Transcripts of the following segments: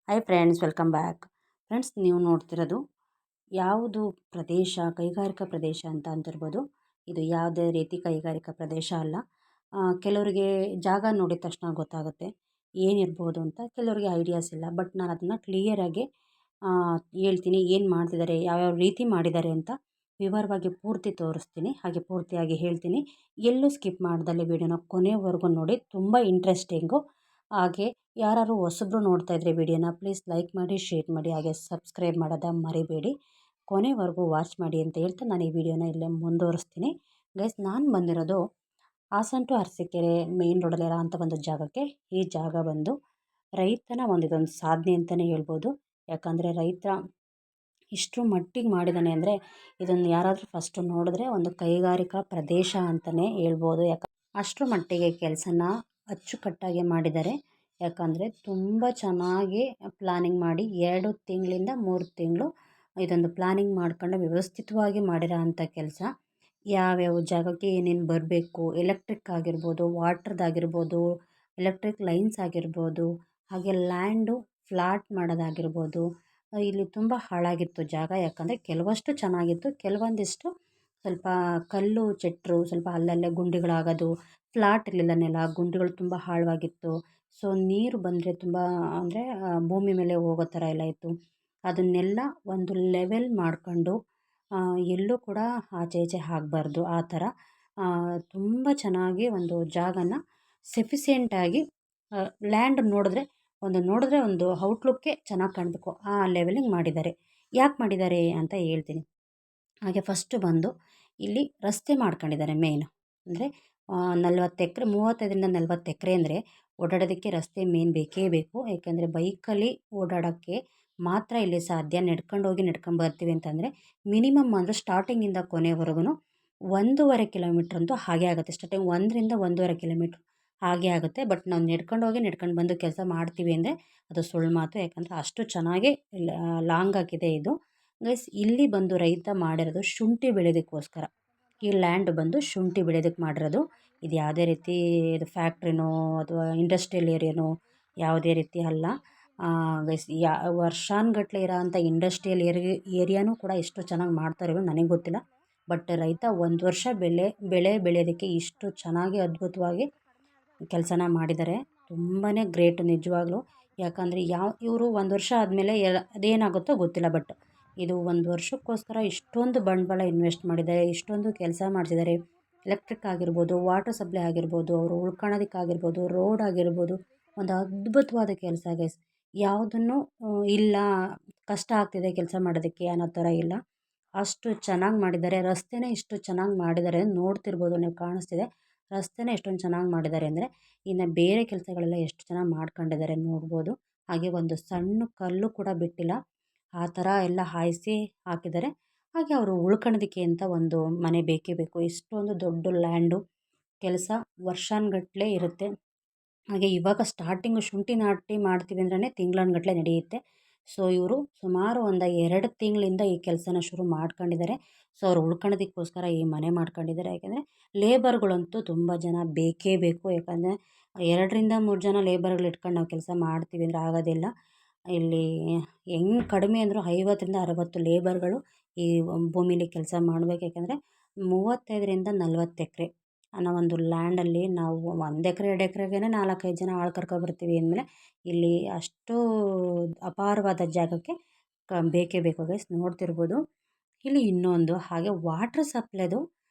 Hi friends, welcome back. Friends, ನೀವು ನೋಡ್ತಿರೋದು ಯಾವುದು ಪ್ರದೇಶ, ಕೈಗಾರಿಕಾ ಪ್ರದೇಶ ಅಂತ ಅಂತಿರ್ಬೋದು. ಇದು ಯಾವುದೇ ರೀತಿ ಕೈಗಾರಿಕಾ ಪ್ರದೇಶ ಅಲ್ಲ. ಕೆಲವರಿಗೆ ಜಾಗ ನೋಡಿದ ತಕ್ಷಣ ಗೊತ್ತಾಗುತ್ತೆ ಏನಿರ್ಬೋದು ಅಂತ. ಕೆಲವರಿಗೆ ಐಡಿಯಾಸ್ ಇಲ್ಲ. ಬಟ್ ನಾನು ಅದನ್ನು ಕ್ಲಿಯರಾಗಿ ಹೇಳ್ತೀನಿ, ಏನು ಮಾಡ್ತಿದ್ದಾರೆ, ಯಾವ್ಯಾವ ರೀತಿ ಮಾಡಿದ್ದಾರೆ ಅಂತ ವಿವರವಾಗಿ ಪೂರ್ತಿ ತೋರಿಸ್ತೀನಿ. ಹಾಗೆ ಪೂರ್ತಿಯಾಗಿ ಹೇಳ್ತೀನಿ. ಎಲ್ಲೂ ಸ್ಕಿಪ್ ಮಾಡ್ದಲ್ಲಿ ವಿಡಿಯೋನ ಕೊನೆವರೆಗೂ ನೋಡಿ, ತುಂಬ ಇಂಟ್ರೆಸ್ಟಿಂಗು. ಹಾಗೆ ಯಾರು ಹೊಸಬ್ರು ನೋಡ್ತಾ ಇದ್ರೆ ವಿಡಿಯೋನ ಪ್ಲೀಸ್ ಲೈಕ್ ಮಾಡಿ, ಶೇರ್ ಮಾಡಿ, ಹಾಗೆ ಸಬ್ಸ್ಕ್ರೈಬ್ ಮಾಡೋದ ಮರಿಬೇಡಿ. ಕೊನೆವರೆಗೂ ವಾಚ್ ಮಾಡಿ ಅಂತ ಹೇಳ್ತಾ ನಾನು ಈ ವಿಡಿಯೋನ ಇಲ್ಲೇ ಮುಂದುವರಿಸ್ತೀನಿ. ಗೈಸ್, ನಾನು ಬಂದಿರೋದು ಹಾಸನ ಟು ಅರಸೀಕೆರೆ ಮೇನ್ ರೋಡಲ್ಲಿರೋ ಅಂಥ ಒಂದು ಜಾಗಕ್ಕೆ. ಈ ಜಾಗ ಬಂದು ರೈತನ ಇದೊಂದು ಸಾಧನೆ ಅಂತಲೇ ಹೇಳ್ಬೋದು. ಯಾಕಂದರೆ ರೈತ ಇಷ್ಟರ ಮಟ್ಟಿಗೆ ಮಾಡಿದ್ದಾನೆ ಅಂದರೆ ಇದನ್ನು ಯಾರಾದರೂ ಫಸ್ಟು ನೋಡಿದ್ರೆ ಒಂದು ಕೈಗಾರಿಕಾ ಪ್ರದೇಶ ಅಂತಲೇ ಹೇಳ್ಬೋದು. ಅಷ್ಟರ ಮಟ್ಟಿಗೆ ಕೆಲಸನ ಅಚ್ಚುಕಟ್ಟಾಗಿ ಮಾಡಿದ್ದಾರೆ. ಯಾಕಂದರೆ ತುಂಬ ಚೆನ್ನಾಗಿ ಪ್ಲಾನಿಂಗ್ ಮಾಡಿ 2 ತಿಂಗಳಿಂದ 3 ತಿಂಗಳು ಇದೊಂದು ಪ್ಲಾನಿಂಗ್ ಮಾಡ್ಕೊಂಡು ವ್ಯವಸ್ಥಿತವಾಗಿ ಮಾಡಿರೋ ಅಂಥ ಕೆಲಸ. ಯಾವ್ಯಾವ ಜಾಗಕ್ಕೆ ಏನೇನು ಬರಬೇಕು, ಎಲೆಕ್ಟ್ರಿಕ್ ಆಗಿರ್ಬೋದು, ವಾಟ್ರದ್ದಾಗಿರ್ಬೋದು, ಎಲೆಕ್ಟ್ರಿಕ್ ಲೈನ್ಸ್ ಆಗಿರ್ಬೋದು, ಹಾಗೆ ಲ್ಯಾಂಡು ಫ್ಲಾಟ್ ಮಾಡೋದಾಗಿರ್ಬೋದು. ಇಲ್ಲಿ ತುಂಬ ಹಾಳಾಗಿತ್ತು ಜಾಗ. ಯಾಕಂದರೆ ಕೆಲವಷ್ಟು ಚೆನ್ನಾಗಿತ್ತು, ಕೆಲವೊಂದಿಷ್ಟು ಸ್ವಲ್ಪ ಕಲ್ಲು ಚೆಟ್ರು, ಸ್ವಲ್ಪ ಅಲ್ಲಲ್ಲೇ ಗುಂಡಿಗಳಾಗೋದು, ಫ್ಲಾಟ್ ಇರಲಿಲ್ಲ ನೆಲ, ಗುಂಡಿಗಳು ತುಂಬ ಆಳವಾಗಿತ್ತು. ಸೊ ನೀರು ಬಂದರೆ ತುಂಬ ಅಂದರೆ ಭೂಮಿ ಮೇಲೆ ಹೋಗೋ ಥರ ಎಲ್ಲ ಇತ್ತು. ಅದನ್ನೆಲ್ಲ ಒಂದು ಲೆವೆಲ್ ಮಾಡ್ಕೊಂಡು ಎಲ್ಲೂ ಕೂಡ ಆಚೆ ಈಚೆ ಆಗಬಾರ್ದು. ಆ ಥರ ತುಂಬ ಚೆನ್ನಾಗಿ ಒಂದು ಜಾಗನ ಸಫಿಸಿಯೆಂಟಾಗಿ ಲ್ಯಾಂಡ್ ನೋಡಿದ್ರೆ ಒಂದು ಔಟ್ಲುಕ್ಕೇ ಚೆನ್ನಾಗಿ ಕಾಣಬೇಕು, ಆ ಲೆವೆಲಿಗೆ ಮಾಡಿದ್ದಾರೆ. ಯಾಕೆ ಮಾಡಿದ್ದಾರೆ ಅಂತ ಹೇಳ್ತೀನಿ. ಹಾಗೆ ಫಸ್ಟು ಬಂದು ಇಲ್ಲಿ ರಸ್ತೆ ಮಾಡ್ಕೊಂಡಿದ್ದಾರೆ ಮೇಯ್ನು. ಅಂದರೆ 40 ಎಕರೆ, 35ರಿಂದ 40 ಎಕರೆ ಅಂದರೆ ಓಡಾಡೋದಕ್ಕೆ ರಸ್ತೆ ಮೇನ್ ಬೇಕೇ ಬೇಕು. ಏಕೆಂದರೆ ಬೈಕಲ್ಲಿ ಓಡಾಡೋಕ್ಕೆ ಮಾತ್ರ ಇಲ್ಲಿ ಸಾಧ್ಯ. ನಡ್ಕೊಂಡು ಬರ್ತೀವಿ ಅಂತಂದರೆ ಮಿನಿಮಮ್ ಅಂದರೆ ಸ್ಟಾರ್ಟಿಂಗಿಂದ ಕೊನೆವರೆಗೂ 1.5 ಕಿಲೋಮೀಟ್ರ್ ಅಂತೂ ಹಾಗೆ ಆಗುತ್ತೆ. ಸ್ಟಾರ್ಟಿಂಗ್ 1ರಿಂದ 1.5 ಕಿಲೋಮೀಟ್ರ್ ಹಾಗೆ ಆಗುತ್ತೆ. ಬಟ್ ನಾವು ನಡ್ಕೊಂಡು ಬಂದು ಕೆಲಸ ಮಾಡ್ತೀವಿ ಅಂದರೆ ಅದು ಸುಳ್ಳು ಮಾತು. ಯಾಕಂದರೆ ಅಷ್ಟು ಚೆನ್ನಾಗಿ ಲಾಂಗ್ ಆಗಿದೆ ಇದು. ಗೈಸ್, ಇಲ್ಲಿ ಬಂದು ರೈತ ಮಾಡಿರೋದು ಶುಂಠಿ ಬೆಳೆಯೋದಕ್ಕೋಸ್ಕರ. ಈ ಲ್ಯಾಂಡ್ ಬಂದು ಶುಂಠಿ ಬೆಳೆಯೋದಕ್ಕೆ ಮಾಡಿರೋದು. ಇದು ಯಾವುದೇ ರೀತಿ ಇದು ಫ್ಯಾಕ್ಟ್ರಿನೋ ಅಥವಾ ಇಂಡಸ್ಟ್ರಿಯಲ್ ಏರಿಯಾನೋ ಯಾವುದೇ ರೀತಿ ಅಲ್ಲ. ಗೈಸ್, ವರ್ಷಾನುಗಟ್ಲೆ ಇರೋ ಅಂಥ ಇಂಡಸ್ಟ್ರಿಯಲ್ ಏರಿಯಾನೂ ಕೂಡ ಎಷ್ಟು ಚೆನ್ನಾಗಿ ಮಾಡ್ತಾರೋ ನನಗೆ ಗೊತ್ತಿಲ್ಲ. ಬಟ್ ರೈತ 1 ವರ್ಷ ಬೆಳೆ ಬೆಳೆಯೋದಕ್ಕೆ ಇಷ್ಟು ಚೆನ್ನಾಗಿ ಅದ್ಭುತವಾಗಿ ಕೆಲಸನ ಮಾಡಿದ್ದಾರೆ. ತುಂಬಾ ಗ್ರೇಟ್ ನಿಜವಾಗ್ಲೂ. ಯಾಕಂದರೆ ಇವರು 1 ವರ್ಷ ಆದಮೇಲೆ ಅದೇನಾಗುತ್ತೋ ಗೊತ್ತಿಲ್ಲ. ಬಟ್ ಇದು 1 ವರ್ಷಕ್ಕೋಸ್ಕರ ಇಷ್ಟೊಂದು ಬಂಡವಾಳ ಇನ್ವೆಸ್ಟ್ ಮಾಡಿದ್ದಾರೆ, ಇಷ್ಟೊಂದು ಕೆಲಸ ಮಾಡ್ತಿದ್ದಾರೆ. ಎಲೆಕ್ಟ್ರಿಕ್ ಆಗಿರ್ಬೋದು, ವಾಟರ್ ಸಪ್ಲೈ ಆಗಿರ್ಬೋದು, ಅವರು ಉಳ್ಕೊಳ್ಳೋದಕ್ಕಾಗಿರ್ಬೋದು, ರೋಡ್ ಆಗಿರ್ಬೋದು, ಒಂದು ಅದ್ಭುತವಾದ ಕೆಲಸ ಗೈಸ್. ಯಾವುದನ್ನು ಇಲ್ಲ ಕಷ್ಟ ಆಗ್ತಿದೆ ಕೆಲಸ ಮಾಡೋದಕ್ಕೆ ಅನ್ನೋ ಥರ ಇಲ್ಲ, ಅಷ್ಟು ಚೆನ್ನಾಗಿ ಮಾಡಿದ್ದಾರೆ. ರಸ್ತೆನೇ ಇಷ್ಟು ಚೆನ್ನಾಗಿ ಮಾಡಿದ್ದಾರೆ, ನೋಡ್ತಿರ್ಬೋದು ನೀವು, ಕಾಣಿಸ್ತಿದೆ ರಸ್ತೆನೇ ಎಷ್ಟೊಂದು ಚೆನ್ನಾಗಿ ಮಾಡಿದ್ದಾರೆ ಅಂದರೆ ಇನ್ನು ಬೇರೆ ಕೆಲಸಗಳೆಲ್ಲ ಎಷ್ಟು ಚೆನ್ನಾಗಿ ಮಾಡ್ಕೊಂಡಿದ್ದಾರೆ ನೋಡ್ಬೋದು. ಹಾಗೆ ಒಂದು ಸಣ್ಣ ಕಲ್ಲು ಕೂಡ ಬಿಟ್ಟಿಲ್ಲ, ಆ ಥರ ಎಲ್ಲ ಹಾಯಿಸಿ ಹಾಕಿದ್ದಾರೆ. ಹಾಗೆ ಅವರು ಉಳ್ಕೊಳ್ಳೋದಕ್ಕೆ ಅಂತ ಒಂದು ಮನೆ ಬೇಕೇ ಬೇಕು. ಇಷ್ಟೊಂದು ದೊಡ್ಡ ಲ್ಯಾಂಡು, ಕೆಲಸ ವರ್ಷಾನುಗಟ್ಲೆ ಇರುತ್ತೆ. ಹಾಗೆ ಇವಾಗ ಸ್ಟಾರ್ಟಿಂಗು ಶುಂಠಿ ನಾಟಿ ಮಾಡ್ತೀವಿ ಅಂದ್ರೆ ತಿಂಗಳಾನುಗಟ್ಲೆ ನಡೆಯುತ್ತೆ. ಸೊ ಇವರು ಸುಮಾರು ಒಂದು 2 ತಿಂಗಳಿಂದ ಈ ಕೆಲಸನ ಶುರು ಮಾಡ್ಕೊಂಡಿದ್ದಾರೆ. ಸೊ ಅವ್ರು ಉಳ್ಕೊಳ್ಳೋದಕ್ಕೋಸ್ಕರ ಈ ಮನೆ ಮಾಡ್ಕೊಂಡಿದ್ದಾರೆ. ಯಾಕೆಂದರೆ ಲೇಬರ್ಗಳಂತೂ ತುಂಬ ಜನ ಬೇಕೇ ಬೇಕು. ಯಾಕಂದರೆ 2ರಿಂದ 3 ಜನ ಲೇಬರ್ಗಳು ಇಟ್ಕೊಂಡು ನಾವು ಕೆಲಸ ಮಾಡ್ತೀವಿ ಅಂದರೆ ಆಗೋದಿಲ್ಲ. ಇಲ್ಲಿ ಹೆಂಗೆ ಕಡಿಮೆ ಅಂದರೂ 50ರಿಂದ 60 ಲೇಬರ್ಗಳು ಈ ಭೂಮಿಲಿ ಕೆಲಸ ಮಾಡಬೇಕು. ಯಾಕೆಂದರೆ 35ರಿಂದ 40 ಎಕರೆ ಅನ್ನೋ ಒಂದು ಲ್ಯಾಂಡಲ್ಲಿ ನಾವು 1 ಎಕರೆ 2 ಎಕರೆಗೇ 4-5 ಜನ ಆಳು ಕರ್ಕೊಬರ್ತೀವಿ ಅಂದಮೇಲೆ ಇಲ್ಲಿ ಅಷ್ಟು ಅಪಾರವಾದ ಜಾಗಕ್ಕೆ ಬೇಕೇ ಬೇಕು ಗೈಸ್. ನೋಡ್ತಿರ್ಬೋದು ಇಲ್ಲಿ ಇನ್ನೊಂದು ಹಾಗೆ ವಾಟ್ರ್ ಸಪ್ಲೈದು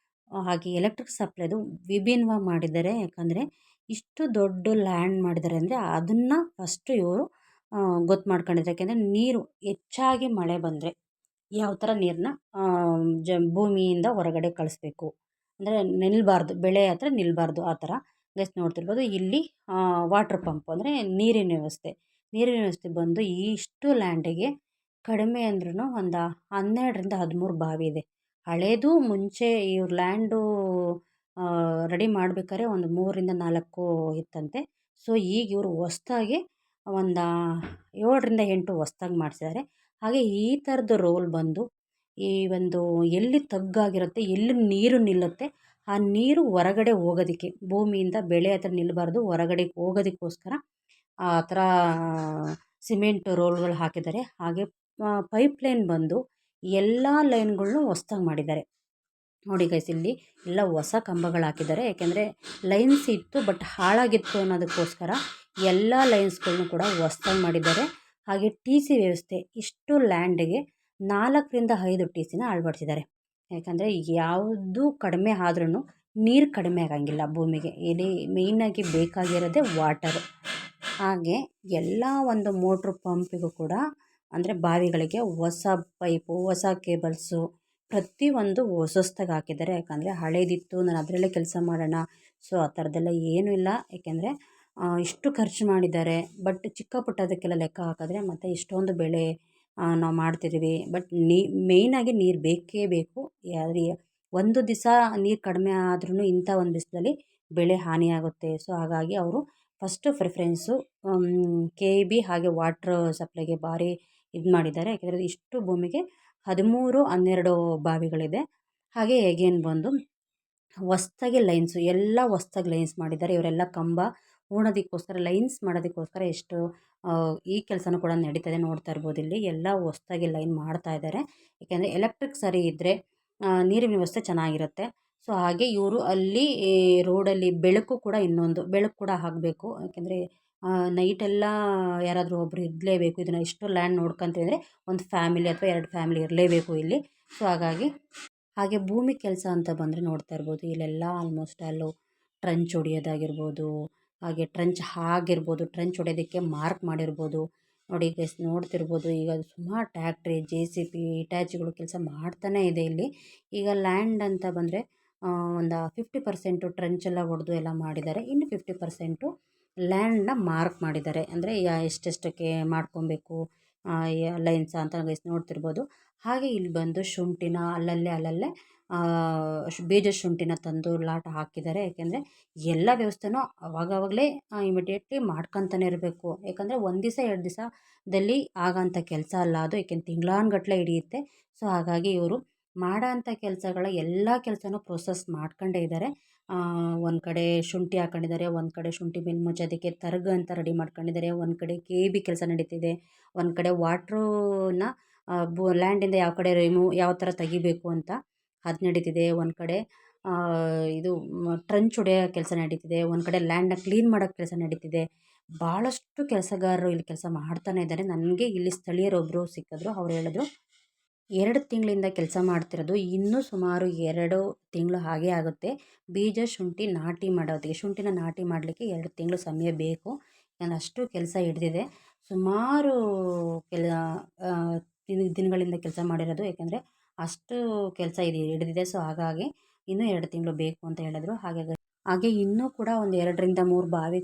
ಹಾಗೆ ಎಲೆಕ್ಟ್ರಿಕ್ ಸಪ್ಲೈದು ವಿಭಿನ್ನವಾಗಿ ಮಾಡಿದ್ದಾರೆ. ಯಾಕಂದರೆ ಇಷ್ಟು ದೊಡ್ಡ ಲ್ಯಾಂಡ್ ಮಾಡಿದ್ದಾರೆ ಅಂದರೆ ಅದನ್ನು ಫಸ್ಟು ಇವರು ಗೊತ್ತು ಮಾಡ್ಕೊಂಡಿದ್ದಾರೆ. ಯಾಕೆಂದರೆ ನೀರು ಹೆಚ್ಚಾಗಿ ಮಳೆ ಬಂದರೆ ಯಾವ ಥರ ನೀರನ್ನ ಭೂಮಿಯಿಂದ ಹೊರಗಡೆ ಕಳಿಸ್ಬೇಕು ಅಂದರೆ ನಿಲ್ಲಬಾರ್ದು, ಬೆಳೆ ಹತ್ರ ನಿಲ್ಲಬಾರ್ದು, ಆ ಥರ ಗೈಸ್. ನೋಡ್ತಿರ್ಬೋದು ಇಲ್ಲಿ ವಾಟ್ರ್ ಪಂಪ್ ಅಂದರೆ ನೀರಿನ ವ್ಯವಸ್ಥೆ ಬಂದು ಇಷ್ಟು ಲ್ಯಾಂಡಿಗೆ ಕಡಿಮೆ ಅಂದ್ರೂ ಒಂದು 12ರಿಂದ 13 ಬಾವಿ ಇದೆ. ಹಳೇದು ಮುಂಚೆ ಇವ್ರ ಲ್ಯಾಂಡು ರೆಡಿ ಮಾಡ್ಬೇಕಾದ್ರೆ ಒಂದು 3ರಿಂದ 4 ಇತ್ತಂತೆ. ಸೊ ಈಗ ಇವರು ಹೊಸ್ದಾಗಿ ಒಂದು 7ರಿಂದ 8 ಹೊಸ್ದಾಗಿ ಮಾಡಿಸಿದ್ದಾರೆ. ಹಾಗೆ ಈ ಥರದ್ದು ರೋಲ್ ಬಂದು ಈ ಒಂದು ಎಲ್ಲಿ ತಗ್ಗಾಗಿರುತ್ತೆ, ಎಲ್ಲಿ ನೀರು ನಿಲ್ಲುತ್ತೆ, ಆ ನೀರು ಹೊರಗಡೆ ಹೋಗೋದಕ್ಕೆ, ಭೂಮಿಯಿಂದ ಬೆಳೆ ಹತ್ರ ನಿಲ್ಲಬಾರ್ದು, ಹೊರಗಡೆ ಹೋಗೋದಕ್ಕೋಸ್ಕರ ಆ ಥರ ಸಿಮೆಂಟ್ ರೋಲ್ಗಳು ಹಾಕಿದ್ದಾರೆ. ಹಾಗೆ ಪೈಪ್ ಲೈನ್ ಬಂದು ಎಲ್ಲ ಲೈನ್ಗಳ್ನು ಹೊಸ್ದಾಗಿ ಮಾಡಿದ್ದಾರೆ. ನೋಡಿ ಗೈಸ್, ಇಲ್ಲಿ ಎಲ್ಲ ಹೊಸ ಕಂಬಗಳು ಹಾಕಿದ್ದಾರೆ. ಯಾಕೆಂದರೆ ಲೈನ್ಸ್ ಇತ್ತು ಬಟ್ ಹಾಳಾಗಿತ್ತು ಅನ್ನೋದಕ್ಕೋಸ್ಕರ ಎಲ್ಲ ಲೈನ್ಸ್ಗಳ್ನು ಕೂಡ ಹೊಸ್ದಾಗಿ ಮಾಡಿದ್ದಾರೆ. ಹಾಗೆ ಟಿ ಸಿ ವ್ಯವಸ್ಥೆ, ಇಷ್ಟು ಲ್ಯಾಂಡಿಗೆ 4ರಿಂದ 5 ಟಿ ಸಿನ ಅಳವಡಿಸಿದ್ದಾರೆ. ಯಾಕಂದರೆ ಯಾವುದು ಕಡಿಮೆ ಆದ್ರೂ ನೀರು ಕಡಿಮೆ ಆಗಂಗಿಲ್ಲ ಭೂಮಿಗೆ. ಇಲ್ಲಿ ಮೇಯ್ನಾಗಿ ಬೇಕಾಗಿರೋದೇ ವಾಟರು. ಹಾಗೆ ಎಲ್ಲ ಒಂದು ಮೋಟ್ರು ಪಂಪಿಗೂ ಕೂಡ ಅಂದರೆ ಬಾವಿಗಳಿಗೆ ಹೊಸ ಪೈಪು, ಹೊಸ ಕೇಬಲ್ಸು ಪ್ರತಿಯೊಂದು ಹೊಸದಾಗಿ ಹಾಕಿದ್ದಾರೆ. ಯಾಕಂದರೆ ಹಳೇದಿತ್ತು, ನಾನು ಅದರಲ್ಲೇ ಕೆಲಸ ಮಾಡೋಣ, ಸೊ ಆ ಥರದ್ದೆಲ್ಲ ಏನೂ ಇಲ್ಲ. ಏಕೆಂದರೆ ಇಷ್ಟು ಖರ್ಚು ಮಾಡಿದ್ದಾರೆ. ಬಟ್ ಚಿಕ್ಕ ಪುಟ್ಟದಕ್ಕೆಲ್ಲ ಲೆಕ್ಕ ಹಾಕಿದ್ರೆ ಮತ್ತು ಇಷ್ಟೊಂದು ಬೆಳೆ ನಾವು ಮಾಡ್ತಿದ್ದೀವಿ. ಬಟ್ ಮೇಯ್ನಾಗಿ ನೀರು ಬೇಕೇ ಬೇಕು. ಒಂದು ದಿವಸ ನೀರು ಕಡಿಮೆ ಆದ್ರೂ ಇಂಥ ಒಂದು ಬಿಸಿಲಲ್ಲಿ ಬೆಳೆ ಹಾನಿಯಾಗುತ್ತೆ. ಸೊ ಹಾಗಾಗಿ ಅವರು ಫಸ್ಟು ಪ್ರಿಫರೆನ್ಸು KEB ಹಾಗೆ ವಾಟ್ರ್ ಸಪ್ಲೈಗೆ ಭಾರಿ ಇದು ಮಾಡಿದ್ದಾರೆ. ಯಾಕೆಂದರೆ ಇಷ್ಟು ಭೂಮಿಗೆ 13, 12 ಬಾವಿಗಳಿದೆ. ಹಾಗೆ ಎಗೇನ್ ಬಂದು ಹೊಸ್ದಾಗಿ ಲೈನ್ಸು, ಎಲ್ಲ ಹೊಸ್ದಾಗಿ ಲೈನ್ಸ್ ಮಾಡಿದ್ದಾರೆ. ಇವರೆಲ್ಲ ಕಂಬ ಹೂಣೋದಕ್ಕೋಸ್ಕರ, ಲೈನ್ಸ್ ಮಾಡೋದಕ್ಕೋಸ್ಕರ ಎಷ್ಟು ಈ ಕೆಲಸನೂ ಕೂಡ ನಡೀತದೆ. ನೋಡ್ತಾ ಇರ್ಬೋದು, ಇಲ್ಲಿ ಎಲ್ಲ ಹೊಸ್ದಾಗಿ ಲೈನ್ ಮಾಡ್ತಾ ಇದ್ದಾರೆ. ಏಕೆಂದರೆ ಎಲೆಕ್ಟ್ರಿಕ್ ಸರಿ ಇದ್ದರೆ ನೀರಿನ ವ್ಯವಸ್ಥೆ ಚೆನ್ನಾಗಿರುತ್ತೆ. ಸೊ ಹಾಗೆ ಇವರು ಅಲ್ಲಿ ರೋಡಲ್ಲಿ ಬೆಳಕು ಕೂಡ, ಇನ್ನೊಂದು ಬೆಳಕು ಕೂಡ ಆಗಬೇಕು. ಯಾಕೆಂದರೆ ನೈಟೆಲ್ಲ ಯಾರಾದರೂ ಒಬ್ಬರು ಇರಲೇಬೇಕು. ಇದನ್ನು ಇಷ್ಟು ಲ್ಯಾಂಡ್ ನೋಡ್ಕೊಂತಿದ್ರೆ ಒಂದು ಫ್ಯಾಮಿಲಿ ಅಥವಾ 2 ಫ್ಯಾಮಿಲಿ ಇರಲೇಬೇಕು ಇಲ್ಲಿ. ಸೊ ಹಾಗೆ ಭೂಮಿ ಕೆಲಸ ಅಂತ ಬಂದರೆ ನೋಡ್ತಾ ಇರ್ಬೋದು, ಇಲ್ಲೆಲ್ಲ ಆಲ್ಮೋಸ್ಟ್ ಅಲ್ಲೂ ಟ್ರಂಚ್ ಹೊಡಿಯೋದಾಗಿರ್ಬೋದು, ಹಾಗೆ ಟ್ರಂಚ್ ಟ್ರಂಚ್ ಹೊಡೆಯೋದಕ್ಕೆ ಮಾರ್ಕ್ ಮಾಡಿರ್ಬೋದು. ನೋಡಿ ಗೈಸ್, ನೋಡ್ತಿರ್ಬೋದು, ಈಗ ಸುಮಾರು ಟ್ಯಾಕ್ಟ್ರಿ, JCB, ಇಟ್ಯಾಚಿಗಳು ಕೆಲಸ ಮಾಡ್ತಾನೇ ಇದೆ ಇಲ್ಲಿ. ಈಗ ಲ್ಯಾಂಡ್ ಅಂತ ಬಂದರೆ ಒಂದು 50% ಟ್ರಂಚೆಲ್ಲ ಹೊಡೆದು ಎಲ್ಲ ಮಾಡಿದ್ದಾರೆ. ಇನ್ನು 50% ಲ್ಯಾಂಡನ್ನ ಮಾರ್ಕ್ ಮಾಡಿದ್ದಾರೆ. ಅಂದರೆ ಎಷ್ಟೆಷ್ಟಕ್ಕೆ ಮಾಡ್ಕೊಬೇಕು ಲೈನ್ಸ ಅಂತ ಗೈಸ್ ನೋಡ್ತಿರ್ಬೋದು. ಹಾಗೆ ಇಲ್ಲಿ ಬಂದು ಶುಂಠಿನ ಅಲ್ಲಲ್ಲೇ ಬೀಜ ಶುಂಠಿನ ತಂದು ಲಾಟ ಹಾಕಿದ್ದಾರೆ. ಯಾಕೆಂದರೆ ಎಲ್ಲ ವ್ಯವಸ್ಥೆನೂ ಅವಾಗವಾಗಲೇ ಇಮಿಡಿಯೇಟ್ಲಿ ಮಾಡ್ಕೊತಾನೆ ಇರಬೇಕು. ಯಾಕಂದರೆ ಒಂದು ದಿವಸ 2 ದಿವಸದಲ್ಲಿ ಆಗೋಂಥ ಕೆಲಸ ಅಲ್ಲ ಅದು. ಏಕೆಂದ್ರೆ ತಿಂಗಳಾನುಗಟ್ಲೆ ಹಿಡಿಯುತ್ತೆ. ಸೊ ಹಾಗಾಗಿ ಇವರು ಮಾಡೋ ಅಂಥ ಕೆಲಸಗಳ ಎಲ್ಲ ಕೆಲಸನೂ ಪ್ರೋಸೆಸ್ ಮಾಡ್ಕೊಂಡೇ ಇದ್ದಾರೆ. ಒಂದು ಕಡೆ ಶುಂಠಿ ಹಾಕೊಂಡಿದ್ದಾರೆ, ಒಂದು ಕಡೆ ಶುಂಠಿ ಬೆನ್ನು ಮುಚ್ಚೋದಕ್ಕೆ ತರ್ಗ ಅಂತ ರೆಡಿ ಮಾಡ್ಕೊಂಡಿದ್ದಾರೆ, ಒಂದು ಕಡೆ KEB ಕೆಲಸ ನಡೀತಿದೆ, ಒಂದು ಕಡೆ ವಾಟ್ರನ್ನ ಲ್ಯಾಂಡಿಂದ ಯಾವ ಕಡೆ ಯಾವ ಥರ ತೆಗಿಬೇಕು ಅಂತ ಅದು ನಡೀತಿದೆ, ಒಂದು ಕಡೆ ಇದು ಟ್ರಂಚ್ ಹೊಡೆಯೋ ಕೆಲಸ ನಡೀತಿದೆ, ಒಂದು ಕಡೆ ಲ್ಯಾಂಡನ್ನ ಕ್ಲೀನ್ ಮಾಡೋಕ್ಕೆ ಕೆಲಸ ನಡೀತಿದೆ. ಭಾಳಷ್ಟು ಕೆಲಸಗಾರರು ಇಲ್ಲಿ ಕೆಲಸ ಮಾಡ್ತಾನೆ ಇದ್ದಾರೆ. ನನಗೆ ಇಲ್ಲಿ ಸ್ಥಳೀಯರೊಬ್ಬರು ಸಿಕ್ಕಿದ್ರು. ಅವ್ರು ಹೇಳಿದ್ರು 2 ತಿಂಗಳಿಂದ ಕೆಲಸ ಮಾಡ್ತಿರೋದು, ಇನ್ನೂ ಸುಮಾರು 2 ತಿಂಗಳು ಹಾಗೇ ಆಗುತ್ತೆ ಬೀಜ ಶುಂಠಿ ನಾಟಿ ಮಾಡೋದಕ್ಕೆ. ಶುಂಠಿನ ನಾಟಿ ಮಾಡಲಿಕ್ಕೆ 2 ತಿಂಗಳು ಸಮಯ ಬೇಕು. ನಾನು ಅಷ್ಟು ಕೆಲಸ ಹಿಡ್ದಿದೆ. ಸುಮಾರು ದಿನಗಳಿಂದ ಕೆಲಸ ಮಾಡಿರೋದು. ಯಾಕೆಂದರೆ ಅಷ್ಟು ಕೆಲಸ ಹಿಡಿದಿದೆ. ಸೊ ಹಾಗಾಗಿ ಇನ್ನೂ 2 ತಿಂಗಳು ಬೇಕು ಅಂತ ಹೇಳಿದ್ರು. ಹಾಗೆ ಇನ್ನೂ ಕೂಡ ಒಂದು 2ರಿಂದ 3 ಬಾವಿ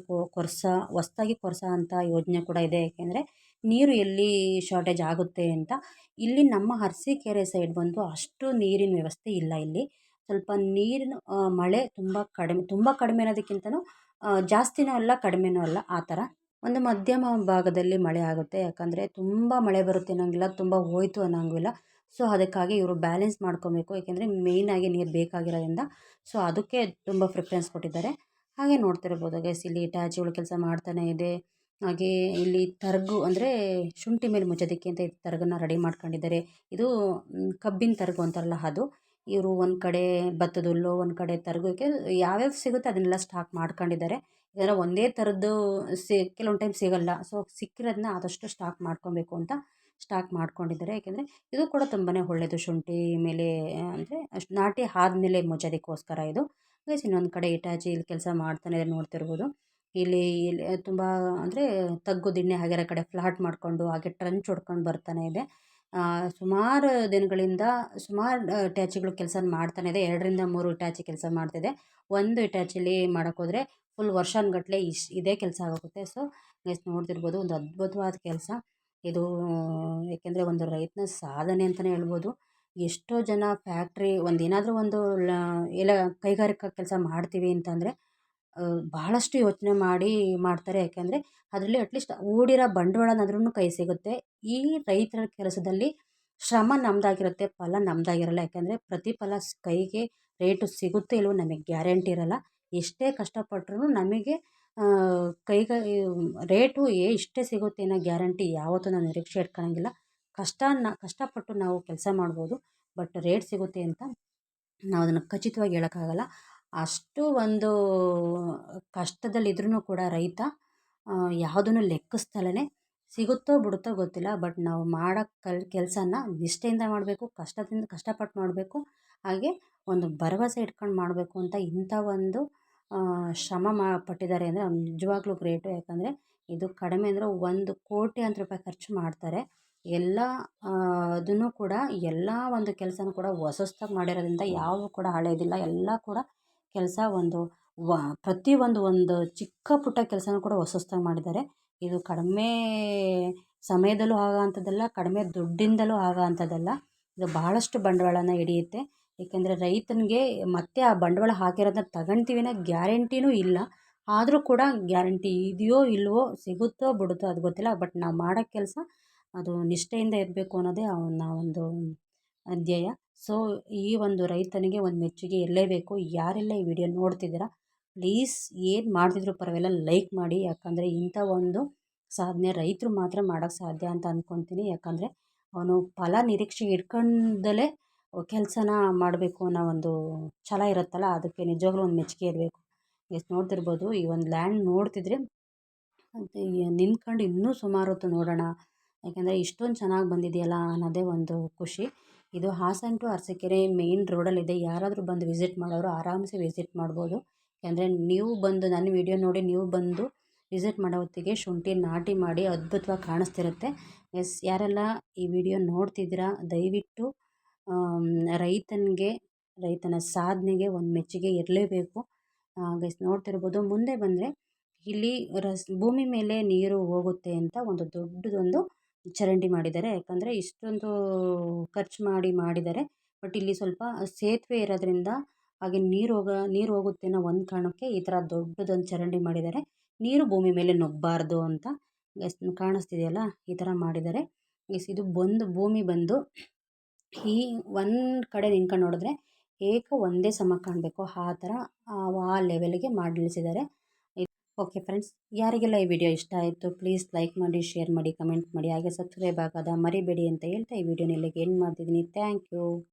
ಹೊಸ್ದಾಗಿ ಕೊರೆಸೋ ಅಂಥ ಯೋಜನೆ ಕೂಡ ಇದೆ. ಏಕೆಂದರೆ ನೀರು ಎಲ್ಲಿ ಶಾರ್ಟೇಜ್ ಆಗುತ್ತೆ ಅಂತ. ಇಲ್ಲಿ ನಮ್ಮ ಅರಸೀಕೆರೆ ಸೈಡ್ ಬಂದು ಅಷ್ಟು ನೀರಿನ ವ್ಯವಸ್ಥೆ ಇಲ್ಲ. ಇಲ್ಲಿ ಸ್ವಲ್ಪ ನೀರಿನ ಮಳೆ ತುಂಬ ಕಡಿಮೆ ಅನ್ನೋದಕ್ಕಿಂತನೂ ಜಾಸ್ತಿನೂ ಅಲ್ಲ, ಕಡಿಮೆನೂ ಅಲ್ಲ, ಆ ಥರ ಒಂದು ಮಧ್ಯಮ ಭಾಗದಲ್ಲಿ ಮಳೆ ಆಗುತ್ತೆ. ಯಾಕಂದರೆ ತುಂಬ ಮಳೆ ಬರುತ್ತೆ ಅನ್ನೋಂಗಿಲ್ಲ, ತುಂಬ ಹೋಯ್ತು ಅನ್ನೋಂಗಿಲ್ಲ. ಸೊ ಅದಕ್ಕಾಗಿ ಇವರು ಬ್ಯಾಲೆನ್ಸ್ ಮಾಡ್ಕೊಬೇಕು. ಏಕೆಂದರೆ ಮೇಯ್ನಾಗಿ ನೀರು ಬೇಕಾಗಿರೋದ್ರಿಂದ. ಸೊ ಅದಕ್ಕೆ ತುಂಬ ಪ್ರಿಫರೆನ್ಸ್ ಕೊಟ್ಟಿದ್ದಾರೆ. ಹಾಗೆ ನೋಡ್ತಿರ್ಬೋದು ಗೈಸ್, ಇಲ್ಲಿ ಇಟ್ಯಾಚಿಗಳು ಕೆಲಸ ಮಾಡ್ತಾನೆ ಇದೆ. ಹಾಗೆ ಇಲ್ಲಿ ತರ್ಗು ಅಂದರೆ ಶುಂಠಿ ಮೇಲೆ ಮುಚ್ಚೋದಕ್ಕೆ ಅಂತ ತರ್ಗನ್ನ ರೆಡಿ ಮಾಡ್ಕೊಂಡಿದ್ದಾರೆ. ಇದು ಕಬ್ಬಿನ ತರ್ಗು ಅಂತಾರಲ್ಲ ಅದು. ಇವರು ಒಂದು ಕಡೆ ಭತ್ತದ ಹುಲ್ಲು, ಒಂದು ಕಡೆ ತರ್ಗಕ್ಕೆ ಯಾವ್ಯಾವ ಸಿಗುತ್ತೆ ಅದನ್ನೆಲ್ಲ ಸ್ಟಾಕ್ ಮಾಡ್ಕೊಂಡಿದ್ದಾರೆ. ಯಾಕಂದರೆ ಒಂದೇ ಥರದ್ದು ಕೆಲವೊಂದು ಟೈಮ್ ಸಿಗೋಲ್ಲ. ಸೊ ಸಿಕ್ಕಿರೋದನ್ನ ಆದಷ್ಟು ಸ್ಟಾಕ್ ಮಾಡ್ಕೊಬೇಕು ಅಂತ ಸ್ಟಾಕ್ ಮಾಡ್ಕೊಂಡಿದ್ದಾರೆ. ಯಾಕೆಂದರೆ ಇದು ಕೂಡ ತುಂಬಾ ಒಳ್ಳೆಯದು ಶುಂಠಿ ಮೇಲೆ, ಅಂದರೆ ನಾಟಿ ಆದಮೇಲೆ ಮುಚ್ಚೋದಕ್ಕೋಸ್ಕರ ಇದು. ಗೈಸ್, ಇನ್ನೊಂದು ಕಡೆ ಇಟ್ಯಾಚಿ ಇಲ್ಲಿ ಕೆಲಸ ಮಾಡ್ತಾನೆ ನೋಡ್ತಿರ್ಬೋದು. ಇಲ್ಲಿ ತುಂಬ ಅಂದರೆ ತಗ್ಗು ದಿಣ್ಣೆ ಆಗಿರೋ ಕಡೆ ಫ್ಲಾಟ್ ಮಾಡಿಕೊಂಡು ಹಾಗೆ ಟ್ರಂಚ್ ಹೊಡ್ಕೊಂಡು ಬರ್ತಾನೆ ಇದೆ. ಸುಮಾರು ದಿನಗಳಿಂದ ಸುಮಾರು ಇಟ್ಯಾಚಿಗಳು ಕೆಲಸ ಮಾಡ್ತಾನೆ ಇದೆ. 2ರಿಂದ 3 ಇಟ್ಯಾಚಿ ಕೆಲಸ ಮಾಡ್ತಿದೆ. ಒಂದು ಇಟ್ಯಾಚಿಲಿ ಮಾಡೋಕ್ಕೋದ್ರೆ ಫುಲ್ ವರ್ಷಾನುಗಟ್ಲೆ ಇದೇ ಕೆಲಸ ಆಗೋಗುತ್ತೆ. ಸೊ ಗೈಸ್ ನೋಡ್ತಿರ್ಬೋದು, ಒಂದು ಅದ್ಭುತವಾದ ಕೆಲಸ ಇದು. ಏಕೆಂದರೆ ಒಂದು ರೈತನ ಸಾಧನೆ ಅಂತಲೇ ಹೇಳ್ಬೋದು. ಎಷ್ಟೋ ಜನ ಫ್ಯಾಕ್ಟ್ರಿ ಏನಾದರೂ ಒಂದು ಎಲ್ಲ ಕೈಗಾರಿಕಾ ಕೆಲಸ ಮಾಡ್ತೀವಿ ಅಂತಂದರೆ ಬಹಳಷ್ಟು ಯೋಚನೆ ಮಾಡಿ ಮಾಡ್ತಾರೆ. ಯಾಕೆಂದರೆ ಅದರಲ್ಲಿ ಅಟ್ಲೀಸ್ಟ್ ಹೂಡಿರೋ ಬಂಡವಾಳನಾದ್ರೂ ಕೈ ಸಿಗುತ್ತೆ. ಈ ರೈತರ ಕೆಲಸದಲ್ಲಿ ಶ್ರಮ ನಮ್ಮದಾಗಿರುತ್ತೆ, ಫಲ ನಮ್ಮದಾಗಿರಲ್ಲ. ಯಾಕೆಂದರೆ ಪ್ರತಿಫಲ ಕೈಗೆ ರೇಟು ಸಿಗುತ್ತೆ ಇಲ್ವೋ ನಮಗೆ ಗ್ಯಾರಂಟಿ ಇರಲ್ಲ. ಎಷ್ಟೇ ಕಷ್ಟಪಟ್ರೂ ನಮಗೆ ಕೈಗೆ ರೇಟು ಇಷ್ಟೇ ಸಿಗುತ್ತೆ ಅನ್ನೋ ಗ್ಯಾರಂಟಿ ಯಾವತ್ತೂ ನಾವು ನಿರೀಕ್ಷೆ ಇಟ್ಕೊಳ್ಳೋಂಗಿಲ್ಲ. ಕಷ್ಟಪಟ್ಟು ನಾವು ಕೆಲಸ ಮಾಡ್ಬೋದು, ಬಟ್ ರೇಟ್ ಸಿಗುತ್ತೆ ಅಂತ ನಾವು ಅದನ್ನು ಖಚಿತವಾಗಿ ಹೇಳೋಕ್ಕಾಗಲ್ಲ. ಅಷ್ಟು ಒಂದು ಕಷ್ಟದಲ್ಲಿದ್ರೂ ಕೂಡ ರೈತ ಯಾವುದನ್ನು ಲೆಕ್ಕಿಸ್ದಲೇ ಸಿಗುತ್ತೋ ಬಿಡುತ್ತೋ ಗೊತ್ತಿಲ್ಲ, ಬಟ್ ನಾವು ಮಾಡೋ ಕೆಲಸನ ನಿಷ್ಠೆಯಿಂದ ಮಾಡಬೇಕು, ಕಷ್ಟಪಟ್ಟು ಮಾಡಬೇಕು, ಹಾಗೆ ಒಂದು ಭರವಸೆ ಇಟ್ಕೊಂಡು ಮಾಡಬೇಕು ಅಂತ ಇಂಥ ಒಂದು ಶ್ರಮ ಪಟ್ಟಿದ್ದಾರೆ ಅಂದರೆ ಅವ್ನು ನಿಜವಾಗ್ಲೂ ಗ್ರೇಟು. ಯಾಕಂದರೆ ಇದು ಕಡಿಮೆ ಅಂದರೆ 1,00,00,000 ರೂಪಾಯಿ ಖರ್ಚು ಮಾಡ್ತಾರೆ. ಎಲ್ಲ ಅದನ್ನು ಕೂಡ ಎಲ್ಲ ಒಂದು ಕೆಲಸನೂ ಕೂಡ ಹೊಸದಾಗಿ ಮಾಡಿರೋದ್ರಿಂದ ಯಾವುದು ಕೂಡ ಹಳೇದಿಲ್ಲ. ಎಲ್ಲ ಕೂಡ ಕೆಲಸ ಒಂದು ಪ್ರತಿಯೊಂದು ಒಂದು ಚಿಕ್ಕ ಪುಟ್ಟ ಕೆಲಸನೂ ಕೂಡ ಹೊಸದಾಗಿ ಮಾಡಿದ್ದಾರೆ. ಇದು ಕಡಿಮೆ ಸಮಯದಲ್ಲೂ ಆಗೋ ಅಂಥದ್ದಲ್ಲ, ಕಡಿಮೆ ದುಡ್ಡಿಂದಲೂ ಆಗೋ ಅಂಥದ್ದಲ್ಲ. ಇದು ಬಹಳಷ್ಟು ಬಂಡವಾಳನ ಹಿಡಿಯುತ್ತೆ. ಏಕೆಂದರೆ ರೈತನಿಗೆ ಮತ್ತೆ ಆ ಬಂಡವಾಳ ಹಾಕಿರೋದನ್ನ ತಗೊಳ್ತೀವಿ ಅನ್ನೋ ಗ್ಯಾರಂಟಿನೂ ಇಲ್ಲ. ಆದರೂ ಕೂಡ ಗ್ಯಾರಂಟಿ ಇದೆಯೋ ಇಲ್ವೋ, ಸಿಗುತ್ತೋ ಬಿಡುತ್ತೋ ಅದು ಗೊತ್ತಿಲ್ಲ, ಬಟ್ ನಾವು ಮಾಡೋ ಕೆಲಸ ಅದು ನಿಷ್ಠೆಯಿಂದ ಇರಬೇಕು ಅನ್ನೋದೇ ಅವನ ಒಂದು ಧ್ಯೇಯ. ಸೊ ಈ ಒಂದು ರೈತನಿಗೆ ಒಂದು ಮೆಚ್ಚುಗೆ ಇರಲೇಬೇಕು. ಯಾರೆಲ್ಲ ಈ ವಿಡಿಯೋ ನೋಡ್ತಿದ್ದೀರಾ, ಪ್ಲೀಸ್ ಏನು ಮಾಡ್ತಿದ್ರು ಪರವಾಗಿಲ್ಲ ಲೈಕ್ ಮಾಡಿ. ಯಾಕಂದರೆ ಇಂಥ ಒಂದು ಸಾಧನೆ ರೈತರು ಮಾತ್ರ ಮಾಡೋಕ್ಕೆ ಸಾಧ್ಯ ಅಂತ ಅಂದ್ಕೊತೀನಿ. ಯಾಕಂದರೆ ಅವನು ಫಲ ನಿರೀಕ್ಷೆ ಇಟ್ಕೊಂಡಲೇ ಕೆಲಸನ ಮಾಡಬೇಕು ಅನ್ನೋ ಒಂದು ಛಲ ಇರುತ್ತಲ್ಲ, ಅದಕ್ಕೆ ನಿಜವಾಗ್ಲೂ ಒಂದು ಮೆಚ್ಚುಗೆ ಇರಬೇಕು. ಎಷ್ಟು ನೋಡ್ತಿರ್ಬೋದು, ಈ ಒಂದು ಲ್ಯಾಂಡ್ ನೋಡ್ತಿದ್ರೆ ಮತ್ತು ನಿಂತ್ಕೊಂಡು ಇನ್ನೂ ಸುಮಾರು ಹೊತ್ತು ನೋಡೋಣ, ಯಾಕೆಂದರೆ ಇಷ್ಟೊಂದು ಚೆನ್ನಾಗಿ ಬಂದಿದೆಯಲ್ಲ ಅನ್ನೋದೇ ಒಂದು ಖುಷಿ. ಇದು ಹಾಸನ ಟು ಅರಸೀಕೆರೆ ಮೇಯ್ನ್ ರೋಡಲ್ಲಿದೆ. ಯಾರಾದರೂ ಬಂದು ವಿಸಿಟ್ ಮಾಡೋರು ಆರಾಮ್ಸೆ ವಿಸಿಟ್ ಮಾಡ್ಬೋದು. ಯಾಕೆಂದರೆ ನೀವು ಬಂದು ನನ್ನ ವಿಡಿಯೋ ನೋಡಿ ನೀವು ಬಂದು ವಿಸಿಟ್ ಮಾಡೋ ಹೊತ್ತಿಗೆ ಶುಂಠಿ ನಾಟಿ ಮಾಡಿ ಅದ್ಭುತವಾಗಿ ಕಾಣಿಸ್ತಿರುತ್ತೆ. ಯಾರೆಲ್ಲ ಈ ವಿಡಿಯೋ ನೋಡ್ತಿದ್ದೀರಾ, ದಯವಿಟ್ಟು ರೈತನ ಸಾಧನೆಗೆ ಒಂದು ಮೆಚ್ಚುಗೆ ಇರಲೇಬೇಕು. ಗೈಸ್ ನೋಡ್ತಿರ್ಬೋದು, ಮುಂದೆ ಬಂದರೆ ಇಲ್ಲಿ ಭೂಮಿ ಮೇಲೆ ನೀರು ಹೋಗುತ್ತೆ ಅಂತ ಒಂದು ದೊಡ್ಡದೊಂದು ಚರಂಡಿ ಮಾಡಿದ್ದಾರೆ. ಯಾಕಂದರೆ ಇಷ್ಟೊಂದು ಖರ್ಚು ಮಾಡಿದ್ದಾರೆ, ಬಟ್ ಇಲ್ಲಿ ಸ್ವಲ್ಪ ಸೇತುವೆ ಇರೋದ್ರಿಂದ ಹಾಗೆ ನೀರು ಹೋಗುತ್ತೆ ಅನ್ನೋ ಒಂದು ಕಾರಣಕ್ಕೆ ಈ ಥರ ದೊಡ್ಡದೊಂದು ಚರಂಡಿ ಮಾಡಿದ್ದಾರೆ. ನೀರು ಭೂಮಿ ಮೇಲೆ ನುಗ್ಗಬಾರ್ದು ಅಂತ. ಕಾಣಿಸ್ತಿದೆಯಲ್ಲ, ಈ ಥರ ಮಾಡಿದ್ದಾರೆ. ಇದು ಭೂಮಿ ಬಂದು ಈ ಒಂದು ಕಡೆ ನಿಂತ್ಕೊಂಡು ನೋಡಿದ್ರೆ ಒಂದೇ ಸಮ ಕಾಣಬೇಕು, ಆ ಥರ ಆ ಲೆವೆಲ್ಗೆ ಮಾಡಿ ನಿಲ್ಲಿಸಿದ್ದಾರೆ. ಓಕೆ ಫ್ರೆಂಡ್ಸ್, ಯಾರಿಗೆಲ್ಲ ಈ ವಿಡಿಯೋ ಇಷ್ಟ ಆಯಿತು ಪ್ಲೀಸ್ ಲೈಕ್ ಮಾಡಿ, ಶೇರ್ ಮಾಡಿ, ಕಮೆಂಟ್ ಮಾಡಿ, ಹಾಗೆ ಸಬ್ಸ್ಕ್ರೈಬ್ ಆಗೋದ ಮರಿಬೇಡಿ ಅಂತ ಹೇಳ್ತಾ ಈ ವಿಡಿಯೋನ ಇಲ್ಲಿಗೆ ಎಂಡ್ ಮಾಡ್ತಿದ್ದೀನಿ. Thank you.